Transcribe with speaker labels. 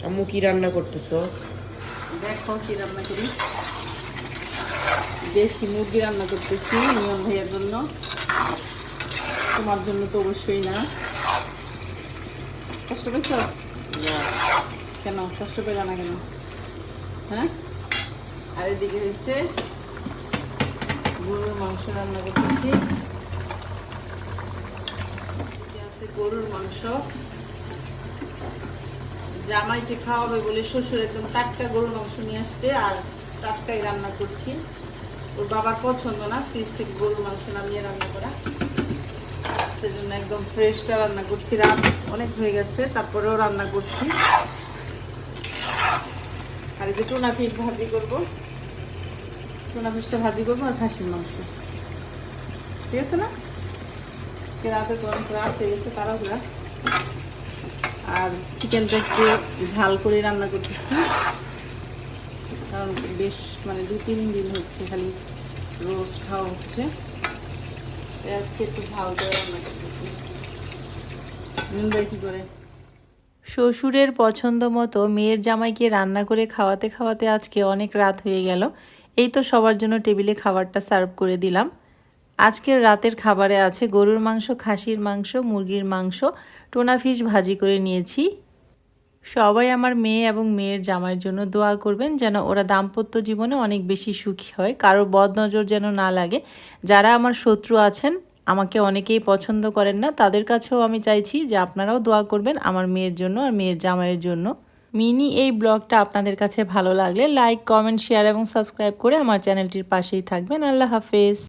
Speaker 1: আম্মু কি রান্না করতেছো?
Speaker 2: দেখো কি রান্না করি। দেশি মুরগি রান্না করতেছি নিয়ম ভাইয়ের জন্য। তোমার জন্য তো অবশ্যই না। কষ্ট পেয়েছ? কেন কষ্ট পেলে না কেন? হ্যাঁ, আর এদিকে হচ্ছে গরুর মাংস রান্না করতেছি। আছে গরুর মাংস, জামাইকে খাওয়াবে বলে শ্বশুর একদম টাটকা গরুর মাংস নিয়ে আসছে, আর টাটকাই রান্না করছি। ওর বাবার পছন্দ না ফ্রিজ থেকে গরুর মাংস নামিয়ে রান্না করা, সেজন্য একদম ফ্রেশটা রান্না করছি। রাত অনেক হয়ে গেছে, তারপরেও রান্না করছি। আর এই যে টুনা ফিশ ভাজি করবো, টুনা ফিশটা ভাজি করবো, আর খাসির মাংস। ঠিক আছে না? আজকে রাতে তো অনেক রাত হয়ে গেছে, তাড়াহুড়া। আর চিকেনটা একটু ঝাল করে রান্না করতেছি, কারণ বেশ মানে 2-3 দিন হচ্ছে খালি রোস্ট খাওয়া হচ্ছে। আজকে একটু ঝাল করে রান্না করতেছি। কি করে
Speaker 3: শ্বশুরের পছন্দ মতো মেয়ের জামাইকে রান্না করে খাওয়াতে খাওয়াতে আজকে অনেক রাত হয়ে গেল। এই তো সবার জন্য টেবিলে খাবারটা সার্ভ করে দিলাম। আজকের রাতের খাবারে আছে গরুর মাংস, খাসির মাংস, মুরগির মাংস, টুনা ফিশ ভাজি করে নিয়েছি। সবাই আমার মেয়ে এবং মেয়ের জামাইয়ের জন্য দোয়া করবেন, যেন ওরা দাম্পত্য জীবনে অনেক বেশি সুখী হয়, কারোর বদনজর যেন না লাগে। যারা আমার শত্রু আছেন, আমাকে অনেকেই পছন্দ করেন না, তাদের কাছেও আমি চাইছি যে আপনারাও দোয়া করবেন আমার মেয়ের জন্য আর মেয়ের জামাইয়ের জন্য। মিনি এই ব্লগটা আপনাদের কাছে ভালো লাগলে লাইক, কমেন্ট, শেয়ার এবং সাবস্ক্রাইব করে আমার চ্যানেলটির পাশেই থাকবেন। আল্লাহ হাফেজ।